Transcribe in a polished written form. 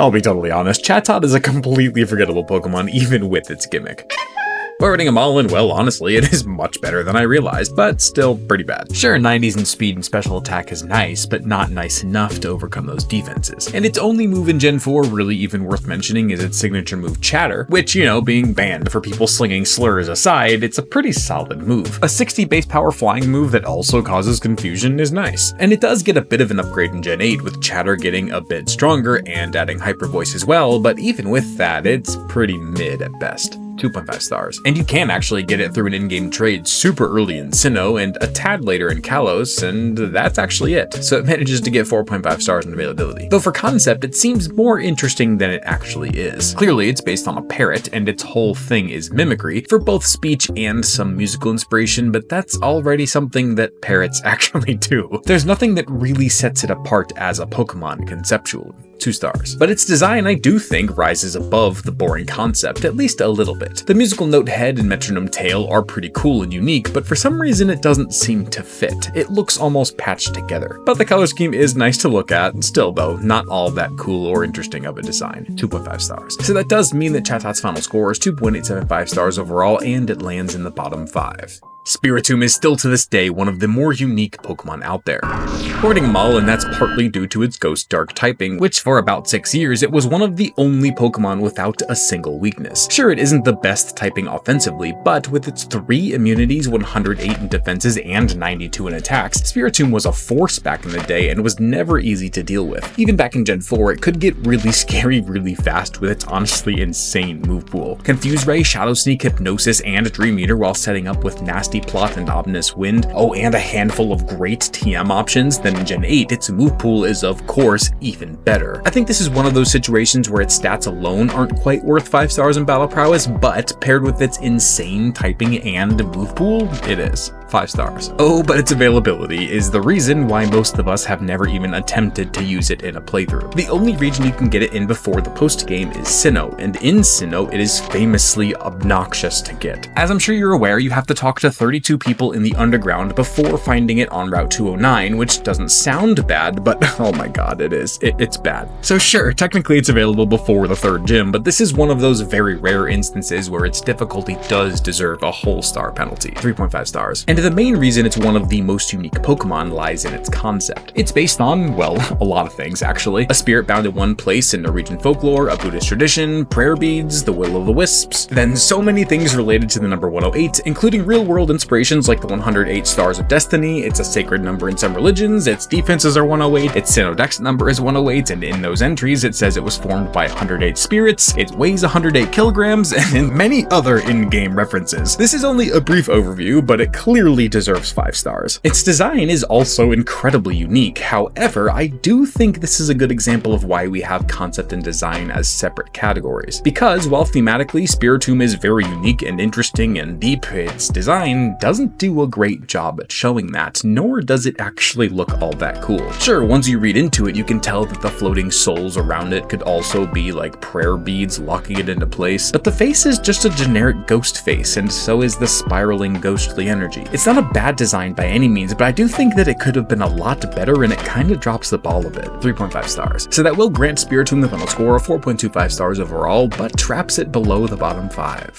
I'll be totally honest, Chatot is a completely forgettable Pokemon even with its gimmick. But rating them all in, well, honestly, it is much better than I realized, but still pretty bad. Sure, 90s in speed and special attack is nice, but not nice enough to overcome those defenses. And its only move in Gen 4 really even worth mentioning is its signature move Chatter, which, you know, being banned for people slinging slurs aside, it's a pretty solid move. A 60 base power flying move that also causes confusion is nice. And it does get a bit of an upgrade in Gen 8 with Chatter getting a bit stronger and adding Hyper Voice as well, but even with that, it's pretty mid at best. 2.5 stars. And you can actually get it through an in-game trade super early in Sinnoh and a tad later in Kalos, and that's actually it. So it manages to get 4.5 stars in availability. Though for concept, it seems more interesting than it actually is. Clearly, it's based on a parrot, and its whole thing is mimicry for both speech and some musical inspiration, but that's already something that parrots actually do. There's nothing that really sets it apart as a Pokemon conceptually. 2 stars. But its design, I do think, rises above the boring concept, at least a little bit. The musical note head and metronome tail are pretty cool and unique, but for some reason it doesn't seem to fit. It looks almost patched together. But the color scheme is nice to look at, still though, not all that cool or interesting of a design. 2.5 stars. So that does mean that Chatot's final score is 2.875 stars overall, and it lands in the bottom 5. Spiritomb is still to this day one of the more unique Pokemon out there. Rating them all, and that's partly due to its Ghost Dark typing, which for about 6 years it was one of the only Pokemon without a single weakness. Sure, it isn't the best typing offensively, but with its 3 immunities, 108 in defenses, and 92 in attacks, Spiritomb was a force back in the day and was never easy to deal with. Even back in Gen 4, it could get really scary really fast with its honestly insane move pool. Confuse Ray, Shadow Sneak, Hypnosis, and Dream Eater while setting up with Nasty Plot and Ominous Wind. Oh, and a handful of great TM options. Then in Gen 8, its move pool is of course even better. I think this is one of those situations where its stats alone aren't quite worth 5 stars in battle prowess, but paired with its insane typing and move pool, it is. 5 stars. Oh, but its availability is the reason why most of us have never even attempted to use it in a playthrough. The only region you can get it in before the post-game is Sinnoh, and in Sinnoh it is famously obnoxious to get. As I'm sure you're aware, you have to talk to 32 people in the underground before finding it on Route 209, which doesn't sound bad, but oh my god, it is. It's bad. So sure, technically it's available before the 3rd gym, but this is one of those very rare instances where its difficulty does deserve a whole star penalty. 3.5 stars. And the main reason it's one of the most unique Pokemon lies in its concept. It's based on, well, a lot of things actually. A spirit bound in one place in Norwegian folklore, a Buddhist tradition, prayer beads, the Will-o'-the-Wisps, then so many things related to the number 108, including real-world inspirations like the 108 Stars of Destiny. It's a sacred number in some religions, its defenses are 108, its Sinnoh Dex number is 108, and in those entries it says it was formed by 108 spirits, it weighs 108 kilograms, and many other in-game references. This is only a brief overview, but it clearly deserves 5 stars. Its design is also incredibly unique. However, I do think this is a good example of why we have concept and design as separate categories. Because while thematically Spiritomb is very unique and interesting and deep, its design doesn't do a great job at showing that, nor does it actually look all that cool. Sure, once you read into it, you can tell that the floating souls around it could also be like prayer beads locking it into place, but the face is just a generic ghost face, and so is the spiraling ghostly energy. It's not a bad design by any means, but I do think that it could have been a lot better, and it kind of drops the ball a bit. 3.5 stars. So that will grant Spiritomb the final score of 4.25 stars overall, but traps it below the bottom 5.